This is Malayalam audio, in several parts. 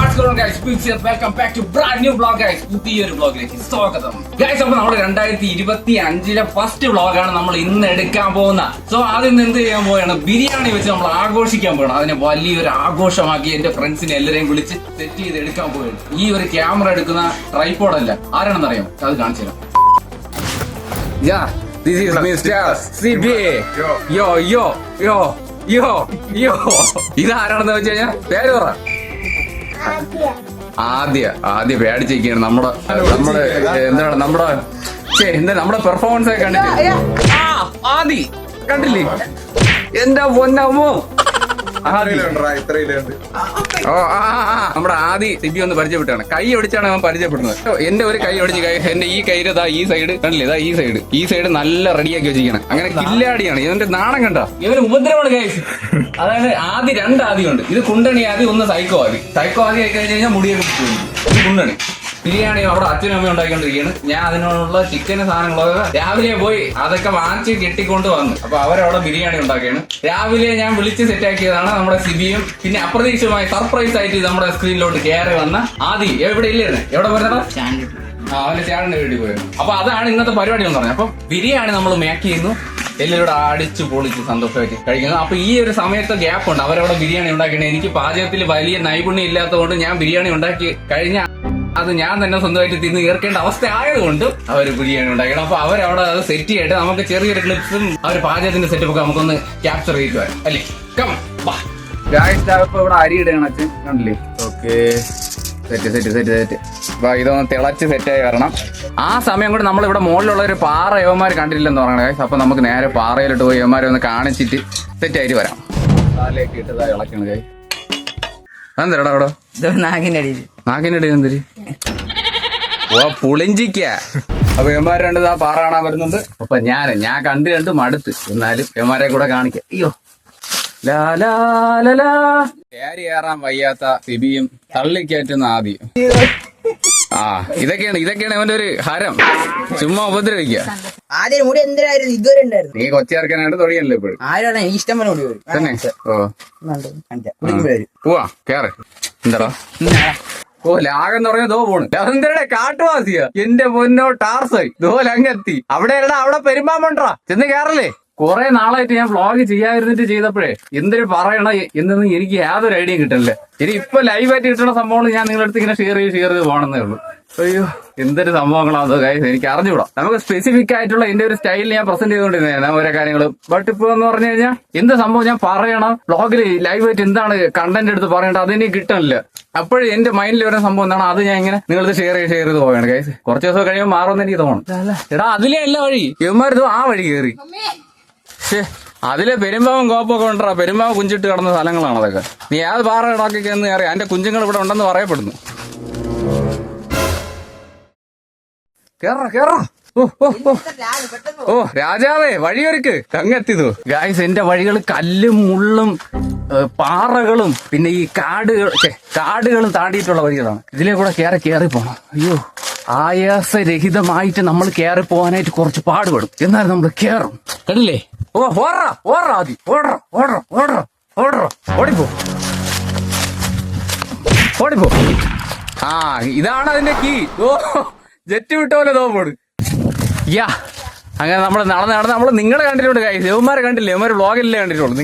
Welcome back to brand new vlog guys. പുതിയൊരു വ്ളോഗിലേക്ക് സ്വാഗതം ഗൈസ്. അപ്പൊ നമ്മൾ 2025 ഫസ്റ്റ് വ്ളോഗാണ് നമ്മൾ ഇന്ന് എടുക്കാൻ പോകുന്ന. സോ ആദ്യം എന്ത് ചെയ്യാൻ പോവുകയാണ്, ബിരിയാണി വെച്ച് നമ്മൾ ആഘോഷിക്കാൻ പോകണം. അതിനെ വലിയൊരു ആഘോഷമാക്കി എന്റെ ഫ്രണ്ട്സിനെ എല്ലാവരെയും വിളിച്ച് സെറ്റ് ചെയ്ത് എടുക്കാൻ പോവുകയാണ്. ഈ ഒരു ക്യാമറ എടുക്കുന്ന ട്രൈപോഡല്ല, ആരാണെന്ന് അറിയാം, അത് കാണിച്ചു തരാം. This is Mr. CB. Yo. ഇതാരാണെന്ന് വെച്ച് കഴിഞ്ഞാൽ പേര് പറ. ആദ്യ പേടിച്ചിരിക്കുകയാണ്. നമ്മുടെ പെർഫോമൻസ് ഒക്കെ കണ്ടിട്ട് ആദി കണ്ടില്ലേ എന്റെ പൊന്നമ്മോ. നമ്മുടെ ആദി സിബി ഒന്ന് പരിചയപ്പെട്ടാണ്. കൈ ഒടിച്ചാണ് അവൻ പരിചയപ്പെടുന്നത്. എന്റെ ഒരു കൈ ഒടിച്ച് എന്റെ ഈ കൈര് ഈ സൈഡ് കണ്ടില്ലേ, ഈ സൈഡ് നല്ല റെഡിയാക്കി വെച്ചിരിക്കണം. അങ്ങനെ കില്ലാടിയാണ് ഇവന്റെ നാണം കണ്ട. ഇവന് ഉപദ്രവമാണ് കൈസ്. അതായത് രണ്ട് ആദിയുണ്ട്. ഇത് കുണ്ടണി ആദി, ഒന്ന് സൈക്കോ ആദി ആയി കഴിഞ്ഞ് കഴിഞ്ഞാൽ മുടിയൊക്കെ ഇത് കുണ്ടണി. ബിരിയാണി അവിടെ അച്ഛനും അമ്മയും ഉണ്ടാക്കിക്കൊണ്ടിരിക്കുകയാണ്. ഞാൻ അതിനുള്ള ചിക്കന് സാധനങ്ങളൊക്കെ രാവിലെ പോയി അതൊക്കെ വാങ്ങിച്ച് കെട്ടിക്കൊണ്ട് വന്നു. അപ്പൊ അവരവിടെ ബിരിയാണി ഉണ്ടാക്കിയാണ്. രാവിലെ ഞാൻ വിളിച്ച് സെറ്റാക്കിയതാണ് നമ്മുടെ സിബിയും. പിന്നെ അപ്രതീക്ഷിതമായി സർപ്രൈസ് ആയിട്ട് നമ്മുടെ സ്ക്രീനിലോട്ട് കയറി വന്ന ആദി. എവിടെ ഇല്ലായിരുന്നു, എവിടെ പോയതാ? അവന്റെ ചാടിന്റെ വീട്ടിൽ പോയിരുന്നു. അപ്പൊ അതാണ് ഇന്നത്തെ പരിപാടി എന്ന് പറഞ്ഞത്. അപ്പൊ ബിരിയാണി നമ്മൾ മേക്ക് ചെയ്യുന്നു, എല്ലാവരും അടിച്ചു പൊളിച്ച് സന്തോഷമായിട്ട് കഴിക്കുന്നു. അപ്പൊ ഈ ഒരു സമയത്ത് ഗ്യാപ്പ് ഉണ്ട്. അവരവിടെ ബിരിയാണി ഉണ്ടാക്കിയാണ്. എനിക്ക് പാചകത്തിൽ വലിയ നൈപുണ്യം ഇല്ലാത്തതുകൊണ്ട് ഞാൻ ബിരിയാണി ഉണ്ടാക്കി കഴിഞ്ഞ അത് ഞാൻ തന്നെ സ്വന്തമായിട്ട് തിന്ന് തീർക്കേണ്ട അവസ്ഥ ആയതുകൊണ്ട് അവർ ബിരിയാണി ഉണ്ടാക്കണം. അപ്പൊ അവരവിടെ അത് സെറ്റ് ചെയ്തിട്ട് നമുക്ക് ചെറിയൊരു ക്ലിപ്സും അവർ പാചകത്തിന്റെ സെറ്റപ്പ് ഒക്കെ നമുക്കൊന്ന് ക്യാപ്ചർ ചെയ്തു അല്ലേ. ഇപ്പൊ ഇവിടെ അരി ഇടണം അച്ഛൻ കണ്ടില്ലേ. Okay, set. അപ്പൊ ഇതൊന്ന് തിളച്ച് സെറ്റായി വരണം. ആ സമയം കൂടെ നമ്മൾ ഇവിടെ മുകളിലുള്ള ഒരു പാറ യവന്മാർ കണ്ടിട്ടില്ലെന്ന് പറയണേ. അപ്പൊ നമുക്ക് നേരെ പാറയിലിട്ട് പോയി യവന്മാരെ ഒന്ന് കാണിച്ചിട്ട് സെറ്റായിട്ട് വരാം. കാലിലേക്ക് ഇട്ടതായി ഇളക്കണം കൈ. അതെന്താ അവിടെ നാക്കിന്റെ അടിയിൽ എന്തൊരു പുളിഞ്ചിക്ക. അപ്പൊ യവന്മാർ രണ്ട് പാറ കാണാൻ വരുന്നുണ്ട്. അപ്പൊ ഞാൻ കണ്ട് മടുത്ത്. എന്നാലും യവന്മാരെ കൂടെ കാണിക്കാം. അയ്യോ കയറി കയറാൻ വയ്യാത്ത സിബിയും തള്ളിക്കയറ്റുന്ന ആദ്യം. ഇതൊക്കെയാണ് ഇവന്റെ ഒരു ഹരം. ചുമ്മാ ഉപദ്രവിക്കുക. മുടി എന്തിനായിരുന്നു ഇതുവരെ ഉണ്ടായിരുന്നു. നീ കൊച്ചിറക്കാനായിട്ട് തുടങ്ങിയല്ലോ ഇപ്പോഴും. ആരാണ് ഇഷ്ടം പോലെ മുടി തന്നെ. പോവാ കേറ്. എന്താടാ ലാഗെന്ന് പറഞ്ഞാൽ ദോ പോണ്. അതെന്തരടെ കാട്ടുവാസിയാ എന്റെ പൊന്നോ ടാർസായി. ദോലങ്ങെത്തി അവിടെ പെരുമാമണ്ടാ ചെന്ന് കേറല്ലേ. കുറെ നാളായിട്ട് ഞാൻ വ്ളോഗ് ചെയ്യാതിരുന്നിട്ട് ചെയ്തപ്പോഴേ എന്തൊരു പറയണ എന്നൊന്നും എനിക്ക് യാതൊരു ഐഡിയയും കിട്ടണില്ല. ഇനി ഇപ്പൊ ലൈവായിട്ട് കിട്ടുന്ന സംഭവങ്ങൾ ഞാൻ നിങ്ങളുടെ അടുത്ത് ഇങ്ങനെ ഷെയർ ചെയ്ത് പോകണമെന്നേ ഉള്ളൂ. അയ്യോ എന്തൊരു സംഭവങ്ങളാണ് ഗൈസ്, എനിക്ക് അറിഞ്ഞുകൂടാ. നമുക്ക് സ്പെസിഫിക് ആയിട്ടുള്ള എന്റെ ഒരു സ്റ്റൈലിൽ ഞാൻ പ്രസന്റ് ചെയ്തുകൊണ്ടിരുന്നേ ഓരോ കാര്യങ്ങളും. ബട്ട് ഇപ്പൊ എന്ന് പറഞ്ഞു കഴിഞ്ഞാൽ എന്ത് സംഭവം ഞാൻ പറയണം, വ്ളോഗിൽ ലൈവായിട്ട് എന്താണ് കണ്ടന്റ് എടുത്ത് പറയേണ്ടത് അതെനിക്ക് കിട്ടണില്ല. അപ്പോഴും എന്റെ മൈൻഡിൽ വരുന്ന സംഭവം എന്താണ് അത് ഞാൻ ഇങ്ങനെ നിങ്ങളത് ഷെയർ ചെയ്ത് പോവുകയാണ് ഗൈസ്. കുറച്ച് ദിവസം കഴിയുമ്പോൾ മാറുമെന്ന് എനിക്ക് തോന്നണം. എടാ അതിലേ അല്ല വഴി, ഇവന്മാരിതോ ആ വഴി കയറി. അതിലെ പെരുമ്പാവും കോപ്പൊക്കെ ഉണ്ടാ. പെരുമ്പാവ് കുഞ്ചിട്ട് കിടന്ന സ്ഥലങ്ങളാണ് അതൊക്കെ. നീ ഏത് പാറ ഇടാക്കി എന്ന് അറിയാം. എന്റെ കുഞ്ഞുങ്ങൾ ഇവിടെ ഉണ്ടെന്ന് പറയപ്പെടുന്നു. കേറാ. ഓ രാജാവേ വഴിയൊരുക്ക് കങ്ങെത്തിതു. ഗായ്സ് എന്റെ വഴികൾ കല്ലും മുള്ളും പാറകളും പിന്നെ ഈ കാടുകളും താണ്ടിയിട്ടുള്ള വഴികളാണ്. ഇതിലെ കൂടെ കയറി പോണം. അയ്യോ ആയാസരഹിതമായിട്ട് നമ്മൾ കയറി പോകാനായിട്ട് കുറച്ച് പാടുപെടും. എന്നാലും നമ്മൾ കയറും. കണ്ടില്ലേ. ഓടിപ്പോ. ഇതാണ് അതിന്റെ കീ. ജെറ്റ് വിട്ട പോലെ തോപ്പോട്. അങ്ങനെ നമ്മൾ നടന്ന് നമ്മൾ നിങ്ങളെ കണ്ടിട്ടുണ്ട് കൈ. യവന്മാരെ കണ്ടില്ലേ, യവന്മാർ വ്ളോഗിലേ കണ്ടിട്ടുള്ളൂ.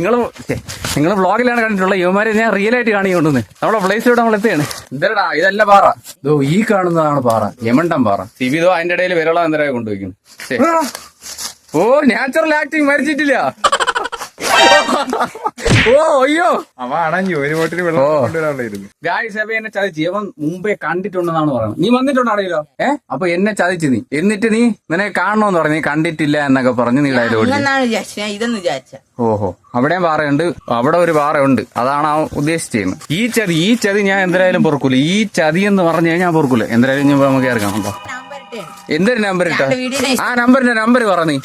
നിങ്ങൾ വ്ളോഗിലാണ് കണ്ടിട്ടുള്ളത്. യവന്മാരെ ഞാൻ റിയൽ ആയിട്ട് കാണിക്കൊണ്ടുവന്ന് നമ്മളെ പ്ലേസിലൂടെ നമ്മൾ എത്തുകയാണ്. എന്തരടാ ഇതല്ല പാറ. ഈ കാണുന്നതാണ് പാറ, യമണ്ടം പാറ. സിബിതോ അതിന്റെ ഇടയിൽ വിരള എന്തരായി കൊണ്ടുവയ്ക്കുന്നു. ഓ നാച്ചുറൽ ആക്ടിങ് മരിച്ചിട്ടില്ല. അയ്യോ അവ അണഞ്ഞു. ഒരു ബോട്ടിൽ വെള്ളം കൊണ്ടുവരാനുണ്ടായിരുന്നു. ഗായ്സ് എന്നെ ചതിച്ച് അവൻ മുമ്പേ കണ്ടിട്ടുണ്ടെന്നാണ് പറയുന്നത്. നീ വന്നിട്ടുണ്ടാണല്ലോ. അപ്പൊ എന്നെ ചതിച്ച് നീ. എന്നിട്ട് നീ നിനക്ക് കാണണോന്ന് പറഞ്ഞു. നീ കണ്ടിട്ടില്ല എന്നൊക്കെ പറഞ്ഞു നീ ഡയലോഗ്. ഓഹോ അവിടെയും പാറയുണ്ട്, അവിടെ ഒരു പാറയുണ്ട്. അതാണ് ആ ഉദ്ദേശിച്ചിരുന്നത്. ഈ ചതി ഞാൻ എന്തായാലും പൊറുക്കൂല. ഈ ചതി എന്ന് പറഞ്ഞു കഴിഞ്ഞാൽ ഞാൻ പൊറുക്കൂല. എന്തായാലും നമുക്ക് ഇറങ്ങാം. എന്തൊരു നമ്പർ ഇട്ടാ? ആ നമ്പർ പറ നീ.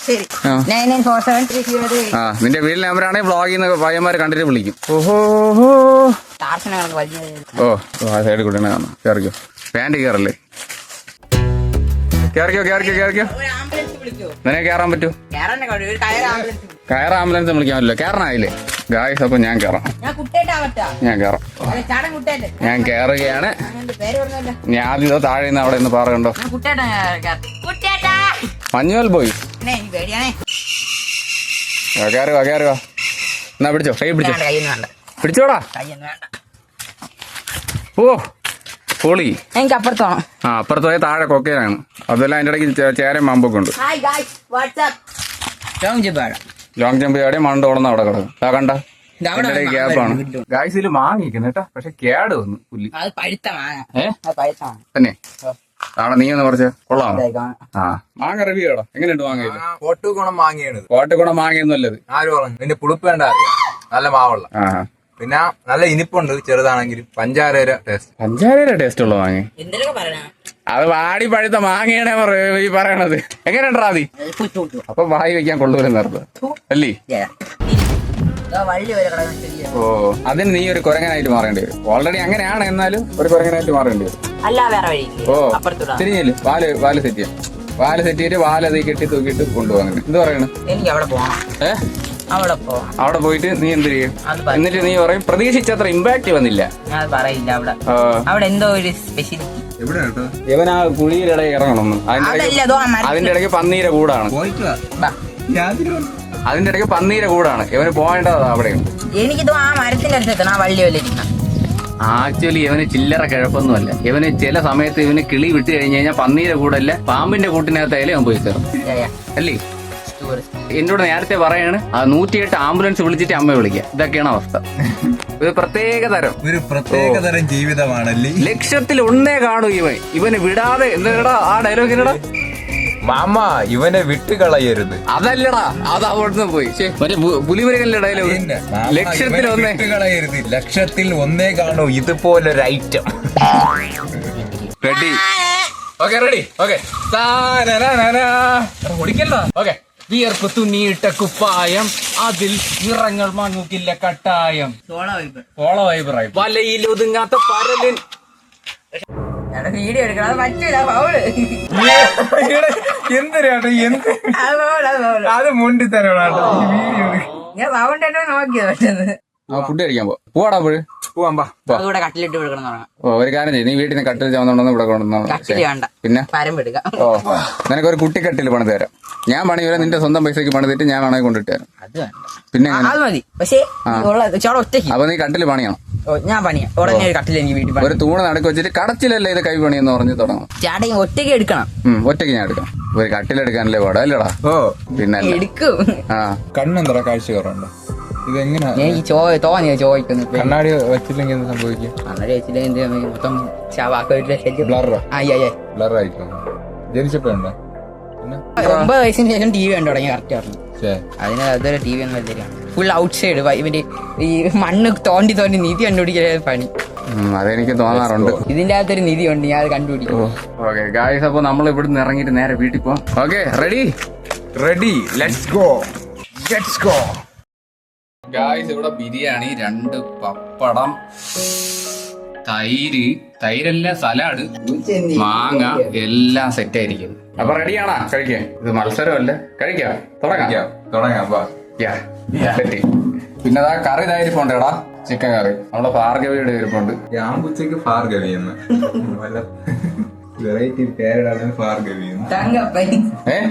നിന്റെ വീട്ടിലെ നമ്പറാണെങ്കിൽ വ്ളോഗിൽ നിന്ന് പയ്യന്മാരെ കണ്ടിട്ട് വിളിക്കും. ഓഹോ ആ സൈഡിൽ കൂടെ കാണാം. കയറിക്കോ. പാന്റ് കയറല്ലേ. കേറിക്കോ ഒരു ആംബുലൻസ് വിളിക്കോ? നിനക്ക് കയറാൻ പറ്റൂ? കേറാൻ ഒരു കയറ് ആംബുലൻസ് വിളിക്കോ? കയറ ആംബുലൻസ് വിളിക്കാൻ പറ്റില്ല. കയറാനായില്ലേ ഗായ്സ്? അപ്പൊ ഞാൻ കയറാം. ഞാൻ കുട്ടേട്ടാവട്ടാ. ഞാൻ കയറാം. ചാടൻ കുട്ടേട്ടെ. ഞാൻ കയറുകയാണ്. അങ്ങനെ പേര് പറഞ്ഞല്ലോ. ഞാൻ ആദ്യം താഴെ നിന്ന് അവിടെ നിന്ന് പറയണ്ടോ? ഞാൻ കുട്ടേട്ടാ. കുട്ടേട്ടാ. മഞ്ഞുവൽ ബോയ് എനിക്ക് പേടിയാണേ. കയറുക. എന്നാ പിടിച്ചോ, കൈ പിടിച്ചോ. കയ്യൊന്നും വേണ്ട. പിടിച്ചോടാ. കയ്യൊന്നും വേണ്ട. ഓ പൊളി. എനിക്ക് അപ്പുറത്ത് പോണം. ആ അപ്പുറത്ത് പോയ താഴെ കൊക്കയിലാണ്. അതെല്ലാം അതിന്റെ ഇടയ്ക്ക് ചേരയും മാമ്പൊക്കെ ഉണ്ട്. Hi guys, WhatsApp. Long jump ആണ്. ലോങ് ജമ്പ് ചാടി മണ്ട ഓടുന്ന അവിടെ കിടക്കും. കണ്ട അവിടെ ഗ്യാപ്പാണ്. ഗായ്സിൽ മാങ്ങിക്കുന്നു കേട്ടോ. പക്ഷെ കേട് വന്നു പുല്ലി. അത് പഴുത്ത മാങ്ങ. അത് പഴുത്ത മാങ്ങ തന്നെ നാളെ നീ ഒന്ന് കുറച്ച് കൊള്ളാമോ? ആ മാങ്ങ റിവ്യൂ ചെയ്യണം. എങ്ങനെയുണ്ട് മാങ്ങ? കോട്ടുകുണം മാങ്ങിയാണ്. കോട്ടക്കുണം മാങ്ങയൊന്നും അല്ലത്. ആര് പറഞ്ഞു? ഇതിന്റെ പുളിപ്പ് വേണ്ട അറിയാം. നല്ല മാവുള്ള, ആ പിന്നെ നല്ല ഇനിപ്പുണ്ട്. ചെറുതാണെങ്കിലും പഞ്ചാര ടേസ്റ്റ്. പഞ്ചാരയുടെ ടേസ്റ്റ് ഉള്ള മാങ്ങ. എന്തൊക്കെ പറയണ? അത് വാടി പഴുത്ത മാങ്ങയാണ് ഈ പറയണത്. എങ്ങനെയുണ്ടാ മതി? അപ്പൊ വായി വെക്കാൻ കൊള്ളൂരെന്ന് അർത്ഥം അല്ലേ? വള്ളി വരെ കിടക്കുന്ന. ഓ അതിന് നീ ഒരു കുരങ്ങനായിട്ട് മാറേണ്ടി വരും. ഓൾറെഡി അങ്ങനെയാണ്, എന്നാലും ഒരു കുരങ്ങനായിട്ട് മാറേണ്ടി വരും. അല്ല വേറെ വഴി. ഓ തിരിഞ്ഞില്ല. വാല് സെറ്റ് ചെയ്യാം. വാല് സെറ്റ് ചെയ്തിട്ട് വാലത് കെട്ടി തൂക്കിയിട്ട് കൊണ്ടുപോകാൻ. എന്ത് പറയണു? എനിക്ക് അവിടെ പോകണം. അവിടെ പോവാം. അവിടെ പോയിട്ട് നീ എന്ത് ചെയ്യും? എന്നിട്ട് നീ പറയും പ്രതീക്ഷിച്ചത്ര ഇമ്പാക്ട് വന്നില്ല. ഞാൻ പറയില്ല. അവിടെ എന്തോ ഒരു സ്പെഷ്യലിറ്റി. എവിടെ കേട്ടോ? ഇവൻ ആ കുഴിയിലിടയിൽ ഇറങ്ങണം. അതിന്റെ ഇടയ്ക്ക് പന്നീരെ കൂടാണ്. അതിന്റെ ഇടയ്ക്ക് പന്നീരെ കൂടാണ്. ഇവന് പോകേണ്ടത് അവിടെയാണ്. എനിക്കിതോ ആ മരത്തിന്റെ അടുത്തെത്തണം. ആ വള്ളി വല്ല ഇരിക്കണം. ആക്ച്വലി ഇവന് ചില്ലറ കിഴപ്പൊന്നുമല്ല. ഇവന് ചില സമയത്ത് ഇവന് കിളി വിട്ട് കഴിഞ്ഞു കഴിഞ്ഞാൽ പന്നീരെ കൂടല്ല പാമ്പിന്റെ കൂട്ടിനകത്തായാലും അവൻ പോയി തരും അല്ലേ? എന്നോട് നേരത്തെ പറയാണ് 108 ആംബുലൻസ് വിളിച്ചിട്ട് അമ്മ വിളിക്കുക. ഇതൊക്കെയാണ് അവസ്ഥ. ഒരു പ്രത്യേക തരം ജീവിതമാണല്ലേ. ലക്ഷത്തിൽ ഒന്നേ കാണൂ ഇവന് വിടാതെ. എന്താ ആ ഡയലോഗിനടാ? മാമ ഇവനെ വിട്ടുകളയരുത്. അതല്ലടാ, അത് അവിടുന്ന് പോയി. മറ്റേ പുലിമുരുകന്റെ ഡയലോഗ്. ലക്ഷത്തിൽ ഒന്നേ കളയരുത്. ലക്ഷത്തിൽ ഒന്നേ കാണൂ ഇതുപോലൊരു item. Ready? Okay ready. Okay ഓടിക്കല്ലോ. ഓക്കെ വിയർപ്പ് തുന്നിയിട്ട കുപ്പായം, അതിൽ നിറങ്ങൾ മങ്ങുക്കില്ല കട്ടായം. സോളോ വൈബറായി വലയിൽ ഒതുങ്ങാത്ത പരലിൻ. വീഡിയോ എടുക്കണം. അത് മുണ്ടി തരാട്ടോ. ഞാൻ സൗണ്ട് നോക്കിയത് പെട്ടെന്ന്. ഫുഡ് കഴിക്കാൻ പോവാടാ. അതുകൂടെ കട്ടിലിട്ട് കൊടുക്കണം. ഒരു കാര്യം ചെയ്യും, നീ വീട്ടിൽ നിന്ന് കട്ടിൽ ചുമന്നുണ്ടെന്ന് ഇവിടെ കൊണ്ടുവന്ന. പിന്നെ പരമ്പെടുക്കാം. ഓ നിനക്കൊരു കുട്ടിക്കട്ടിൽ പണിത് തരാം. ഞാൻ പണിയൂല, നിന്റെ സ്വന്തം പൈസക്ക് പണിതിട്ട് ഞാൻ വേണമെങ്കിൽ കൊണ്ടിട്ട് തരാം. പിന്നെ അത് മതി. പക്ഷേ ഒറ്റയ്ക്ക്. അപ്പൊ നീ കട്ടിൽ പണിയണം. ഞാൻ പണിയാം ഉടനെ. ഒരു കട്ടിൽ എനിക്ക് വീട്ടിൽ ഒരു തൂണ് നടക്ക് വെച്ചിട്ട് കടച്ചിലല്ലേ ഇത് കൈ പണിയെന്ന് പറഞ്ഞ് തുടങ്ങണം. ചേട്ടൻ ഒറ്റയ്ക്ക് എടുക്കണം. ഒറ്റയ്ക്ക് ഞാൻ എടുക്കാം. ഒരു കട്ടിലെടുക്കാനല്ലേ പാടാ അല്ലേടാ? ഓ പിന്നെ എടുക്കും. ആ കണ്ണെന്തറ കാഴ്ച കുറവുണ്ടോ? ഇതെങ്ങനെ തോന്നിയ ചോദിക്കുന്നു. കണ്ണാടി വെച്ചില്ലെങ്കിൽ എന്ത് സംഭവിക്കും? കണ്ണാടി വെച്ചില്ലെങ്കിൽ മൊത്തം ബ്ലറായിട്ടോ. ജനിച്ചപ്പോഴുണ്ടോ? 9 വയസ്സിന് ശേഷം TV കണ്ടു തുടങ്ങി. കറക്റ്റ് പറഞ്ഞു. അതിന് അതൊരു TV ഒന്നും വലിയ ഫുൾ ഔട്ട് സൈഡ്. ഇവന്റെ ഈ മണ്ണ് തോണ്ടി നിധി കണ്ടുപിടിക്കുന്ന പണി. അതെനിക്ക് തോന്നാറുണ്ട്. ഇതിന്റെ അകത്തൊരു നിധി ഉണ്ട്, ഞാൻ അത് കണ്ടുപിടിക്കും. ഓക്കെ ഗായ്സ്, അപ്പൊ നമ്മൾ ഇവിടുന്ന് ഇറങ്ങിയിട്ട് നേരെ വീട്ടിൽ പോവാം. Okay ready let's go. Guys ഇവിടെ ബിരിയാണി, 2 പപ്പടം, തൈരല്ല സലാഡ്, മാങ്ങ എല്ലാം സെറ്റ് ആയിരിക്കും. അപ്പൊ റെഡിയാണാ കഴിക്കാൻ? ഇത് മത്സരമല്ലേ, കഴിക്കാം. തുടങ്ങാം. സെറ്റ്. പിന്നെ അതാ കറി ഇതായിരിപ്പുണ്ടേടാ, ചിക്കൻ കറി. നമ്മളെ ഭാർഗവിയുടെ ഇരിപ്പുണ്ട്. ഞാമ്പുച്ചക്ക് ഭാർഗവി എന്ന് വെറൈറ്റി പേരിടാണ് ഭാർഗവി.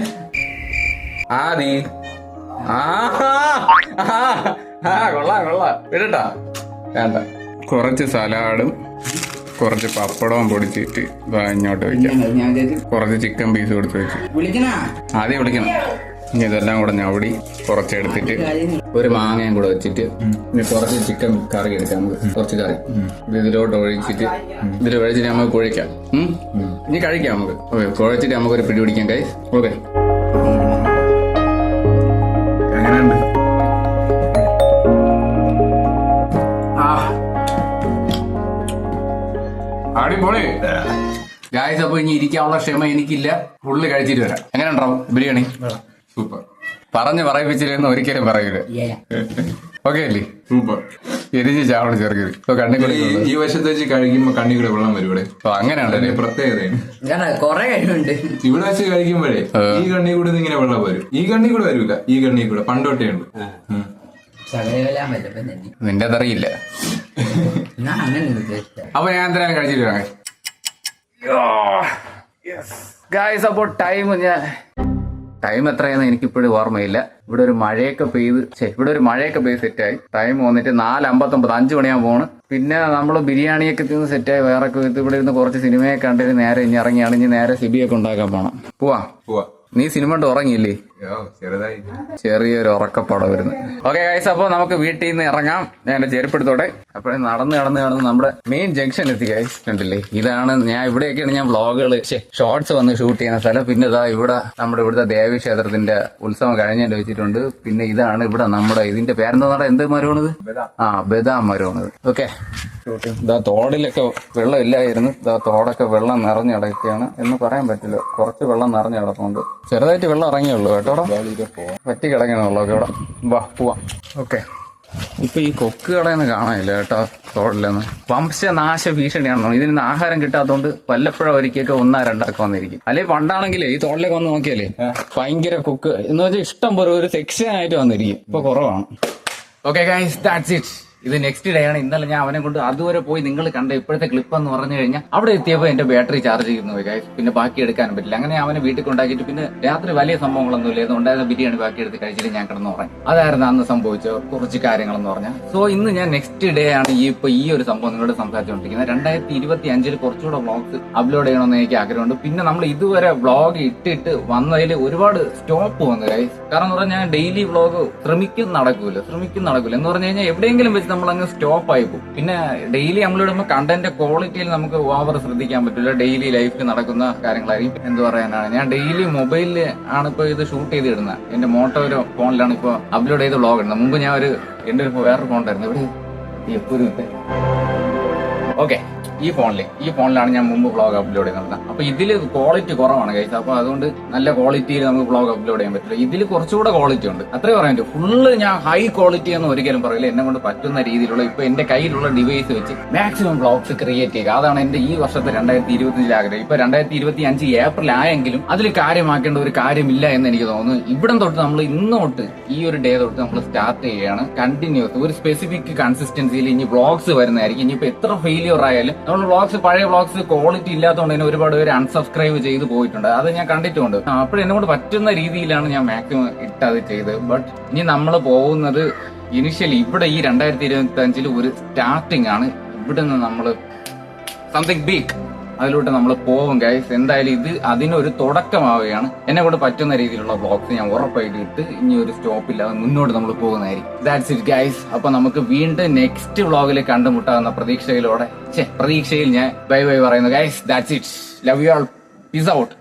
ആദി കൊള്ളാം ഇടട്ടാ. വേണ്ട, കുറച്ച് സലാഡും കുറച്ച് പപ്പടവും പൊടിച്ചിട്ട് ഇങ്ങോട്ട് വെക്കാം. കുറച്ച് ചിക്കൻ പീസ് കൊടുത്ത് വെച്ച് ആദ്യം വിളിക്കണം. ഇനി ഇതെല്ലാം കൂടെ ഞവടി കുറച്ചെടുത്തിട്ട് ഒരു മാങ്ങയും കൂടെ വെച്ചിട്ട് ഇനി കുറച്ച് ചിക്കൻ കറി എടുക്കാം. നമുക്ക് കുറച്ച് കറി ഇതിലോട്ട് ഒഴിച്ചിട്ട് നമുക്ക് കുഴിക്കാം. ഇനി കഴിക്കാം. നമുക്ക് ഓക്കെ, കുഴച്ചിട്ട് നമുക്കൊരു പിടി പിടിക്കാം. കൈ ഓക്കെ. അടിപൊളി ഗായ്സ്. അപ്പൊ ഇനി ഇരിക്കാനുള്ള ക്ഷമ എനിക്കില്ല. ഫുള്ള് കഴിച്ചിട്ട് വരാം. എങ്ങനെ ഉണ്ടാവും ബിരിയാണി? സൂപ്പർ. പറഞ്ഞ് പറയിപ്പിച്ചില്ലെന്ന് ഒരിക്കലും പറയൂല. ഓക്കെ അല്ലേ? സൂപ്പർ. എരിഞ്ഞ് ചാവണം ചെറുക്കര്. ഇപ്പൊ കണ്ണിക്കൂടി ഈ വശത്ത് വെച്ച് കഴിക്കുമ്പോ കണ്ണി കൂടെ വെള്ളം വരും ഇവിടെ. അങ്ങനെയാണ് പ്രത്യേകതയാണ്. കൊറേ കഴിവുണ്ട്. ഇവിടെ വെച്ച് കഴിക്കുമ്പോഴേ ഈ കണ്ണി കൂടെ ഇങ്ങനെ വെള്ളം വരും. ഈ കണ്ണി കൂടെ വരൂല, ഈ കണ്ണി കൂടെ പണ്ടോട്ടേ ഉണ്ട്. നിന്റെ അതറിയില്ല. അപ്പൊ ഞാൻ എന്തായാലും കഴിച്ചിട്ട് വരാം ഗായ്സ്. അപ്പോൾ ടൈം എത്രയാന്ന് എനിക്കിപ്പോഴും ഓർമ്മയില്ല. ഇവിടെ ഒരു മഴയൊക്കെ പെയ്ത് സെറ്റായി. ടൈം വന്നിട്ട് 4:59, 5 മണിയാൻ പോണ്. പിന്നെ നമ്മൾ ബിരിയാണിയൊക്കെ തിന്ന് സെറ്റായി വേറൊക്കെ ഇവിടെ ഇരുന്ന് കുറച്ച് സിനിമയൊക്കെ കണ്ടിട്ട് നേരെ ഇനി ഇറങ്ങിയാണ്. ഇനി നേരെ സിബിയൊക്കെ ഉണ്ടാക്കാൻ പോണം. പോവാ. നീ സിനിമ കണ്ട് ഉറങ്ങിയില്ലേ? ചെറിയൊരു ഉറക്കപ്പടം വരുന്നു. ഓക്കെ ഗൈസ്, അപ്പൊ നമുക്ക് വീട്ടിൽ നിന്ന് ഇറങ്ങാം. ഞാൻ എന്റെ ചെരുപ്പെടുത്തോടെ. അപ്പോഴേ നടന്ന് നമ്മുടെ മെയിൻ ജംഗ്ഷൻ എത്തി ഗൈസ്. കണ്ടില്ലേ, ഇതാണ് ഞാൻ ഇവിടെയൊക്കെയാണ് ഞാൻ വ്ളോഗുകൾ ഷോർട്സ് വന്ന് ഷൂട്ട് ചെയ്യുന്ന സ്ഥലം. പിന്നെ ഇതാ ഇവിടെ നമ്മുടെ ഇവിടുത്തെ ദേവി ക്ഷേത്രത്തിന്റെ ഉത്സവം കഴിഞ്ഞതിന്റെ വെച്ചിട്ടുണ്ട്. പിന്നെ ഇതാണ് ഇവിടെ നമ്മുടെ ഇതിന്റെ പേരെന്താ, എന്ത് മരമാണിത്? ബദാം മരമാണിത്. ഓക്കെ, ഇതാ തോടിലൊക്കെ വെള്ളം ഇല്ലായിരുന്നു. ഇതാ തോടൊക്കെ വെള്ളം നിറഞ്ഞടക്കുകയാണ് എന്ന് പറയാൻ പറ്റില്ല. കുറച്ച് വെള്ളം നിറഞ്ഞു കിടക്കുന്നുണ്ട്. ചെറുതായിട്ട് വെള്ളം ഇറങ്ങിയുള്ളൂ കേട്ടോടാ. പറ്റി കിടക്കണുള്ളൂ. ഇവിടെ വാ പോവാം. ഓക്കെ, ഇപ്പൊ ഈ കൊക്ക് കളയെന്ന് കാണാനില്ല കേട്ടോ തോടില്ലെന്ന്. വംശനാശ ഭീഷണിയാണെന്നോ. ഇതിന് ആഹാരം കിട്ടാത്തതുകൊണ്ട് വല്ലപ്പോഴും ഒരിക്കലൊക്കെ 1-2 വന്നിരിക്കും. അല്ലെങ്കിൽ പണ്ടാണെങ്കിലേ ഈ തോടിലേക്ക് വന്ന് നോക്കിയാലേ ഭയങ്കര കൊക്ക് എന്ന് വെച്ചാൽ ഇഷ്ടം പോലെ ഒരു സെക്ഷൻ ആയിട്ട് വന്നിരിക്കും. ഇപ്പൊ കുറവാണ്. Okay guys, that's it. ഇത് നെക്സ്റ്റ് ഡേ ആണ്. ഇന്നലെ ഞാൻ അവനെ കൊണ്ട് അതുവരെ പോയി നിങ്ങൾ കണ്ട ഇപ്പോഴത്തെ ക്ലിപ്പ് എന്ന് പറഞ്ഞു കഴിഞ്ഞാൽ അവിടെ എത്തിയപ്പോൾ എന്റെ ബാറ്ററി ചാർജ് ചെയ്യുന്നു ഗൈസ്. പിന്നെ ബാക്കി എടുക്കാനും പറ്റില്ല. അങ്ങനെ അവനെ വീട്ടിൽ കൊണ്ടാക്കിയിട്ട് പിന്നെ രാത്രി വലിയ സംഭവങ്ങളൊന്നും ഇല്ല. ഉണ്ടായിരുന്ന ബിരിയാണി ബാക്കി എടുത്ത് കഴിച്ചിട്ട് ഞാൻ കിടന്നു പറയാം. അതായിരുന്നു അന്ന് സംഭവിച്ച കുറച്ച് കാര്യങ്ങളെന്ന് പറഞ്ഞാൽ. സോ ഇന്ന് ഞാൻ നെക്സ്റ്റ് ഡേ ആണ് ഈ ഒരു സംഭവം നിങ്ങളോട് സംസാരിച്ചുകൊണ്ടിരിക്കുന്നത്. 2025 കുറച്ചുകൂടെ വ്ളോഗ്സ് അപ്ലോഡ് ചെയ്യണമെന്ന് എനിക്ക് ആഗ്രഹമുണ്ട്. പിന്നെ നമ്മൾ ഇതുവരെ വ്ളോഗ് ഇട്ടിട്ട് വന്നതിൽ ഒരുപാട് സ്റ്റോപ്പ് വന്നു ഗൈസ്. കാരണം എന്ന് പറഞ്ഞാൽ ഞാൻ ഡെയിലി വ്ളോഗ് ശ്രമിക്കും നടക്കൂല എന്ന് പറഞ്ഞു കഴിഞ്ഞാൽ എവിടെയെങ്കിലും വെച്ച് നമ്മൾ അങ്ങ് സ്റ്റോപ്പ് ആയി പോകും. പിന്നെ ഡെയിലി നമ്മളിടുമ്പോൾ കണ്ടന്റ് ക്വാളിറ്റിയിൽ നമുക്ക് ഓവർ ശ്രദ്ധിക്കാൻ പറ്റില്ല. ഡെയിലി ലൈഫിൽ നടക്കുന്ന കാര്യങ്ങളായിരിക്കും. എന്ത് പറയാനാണ്, ഞാൻ ഡെയിലി മൊബൈലിൽ ആണ് ഇപ്പൊ ഇത് ഷൂട്ട് ചെയ്തിടുന്നത്. എന്റെ മോട്ടോ ഒരു ഫോണിലാണ് ഇപ്പൊ അപ്ലോഡ് ചെയ്ത് വ്ളോഗ് ഇടുന്നത്. മുമ്പ് ഞാൻ എന്റെ വേറൊരു ഫോണിലായിരുന്നു. ഇവിടെ ഓക്കെ, ഈ ഫോണിലാണ് ഞാൻ മുമ്പ് വ്ളോഗ് അപ്ലോഡ് ചെയ്യുന്നത്. അപ്പൊ ഇതിൽ ക്വാളിറ്റി കുറവാണ് ഗൈസ്. അപ്പൊ അതുകൊണ്ട് നല്ല ക്വാളിറ്റിയിൽ നമുക്ക് വ്ളോഗ് അപ്ലോഡ് ചെയ്യാൻ പറ്റില്ല. ഇതിൽ കുറച്ചുകൂടെ ക്വാളിറ്റി ഉണ്ട്, അത്രേ പറയാൻ പറ്റും. ഫുള്ള് ഞാൻ ഹൈ ക്വാളിറ്റി എന്ന് ഒരിക്കലും പറയില്ല. എന്നെ കൊണ്ട് പറ്റുന്ന രീതിയിലുള്ള ഇപ്പൊ എന്റെ കയ്യിലുള്ള ഡിവൈസ് വെച്ച് മാക്സിമം വ്ളോഗ്സ് ക്രിയേറ്റ് ചെയ്യുക. അതാണ് എന്റെ ഈ വർഷത്തെ 2025 ആഗ്രഹം. ഇപ്പൊ 2025 ഏപ്രിൽ ആയെങ്കിലും അതിൽ കാര്യമാക്കേണ്ട ഒരു കാര്യമില്ല എന്ന് എനിക്ക് തോന്നുന്നു. ഇവിടം തൊട്ട് നമ്മൾ ഇന്നോട്ട് ഈ ഒരു ഡേ തൊട്ട് നമ്മൾ സ്റ്റാർട്ട് ചെയ്യുകയാണ്. കണ്ടിന്യൂസ് ഒരു സ്പെസിഫിക് കൺസിസ്റ്റൻസിയിൽ ഇനി വ്ളോഗ്സ് വരുന്നതായിരിക്കും. ഇനിയിപ്പോ എത്ര ഫെയിലിയർ ആയാലും നമ്മൾ പഴയ വ്ളോഗ്സ് ക്വാളിറ്റി ഇല്ലാത്തതുകൊണ്ട് തന്നെ ഒരുപാട് പേര് അൺസബ്സ്ക്രൈബ് ചെയ്ത് പോയിട്ടുണ്ട്. അത് ഞാൻ കണ്ടിട്ടുണ്ട്. അപ്പോൾ എന്നെ കൊണ്ട് പറ്റുന്ന രീതിയിലാണ് ഞാൻ മാക്സിമം ഇട്ടത് ചെയ്ത്. ബട്ട് ഇനി നമ്മൾ പോകുന്നത് ഇനിഷ്യലി ഇവിടെ ഈ 2025 ഒരു സ്റ്റാർട്ടിംഗ് ആണ്. ഇവിടെ നിന്ന് നമ്മൾ സംതിങ് ബിഗ് അതിലോട്ട് നമ്മൾ പോകും ഗൈസ്. എന്തായാലും ഇത് അതിനൊരു തുടക്കമാവുകയാണ്. എന്നെ കൊണ്ട് പറ്റുന്ന രീതിയിലുള്ള വ്ളോഗ്സ് ഞാൻ ഉറപ്പായിട്ട് ഇട്ട് ഇനി ഒരു സ്റ്റോപ്പ് ഇല്ലാതെ മുന്നോട്ട് നമ്മൾ പോകുന്നതായിരിക്കും. That's it guys. അപ്പൊ നമുക്ക് വീണ്ടും നെക്സ്റ്റ് വ്ളോഗിൽ കണ്ടുമുട്ടാവുന്ന പ്രതീക്ഷയിൽ ഞാൻ ബൈ പറയുന്നു guys. That's it. Love you all. Peace out.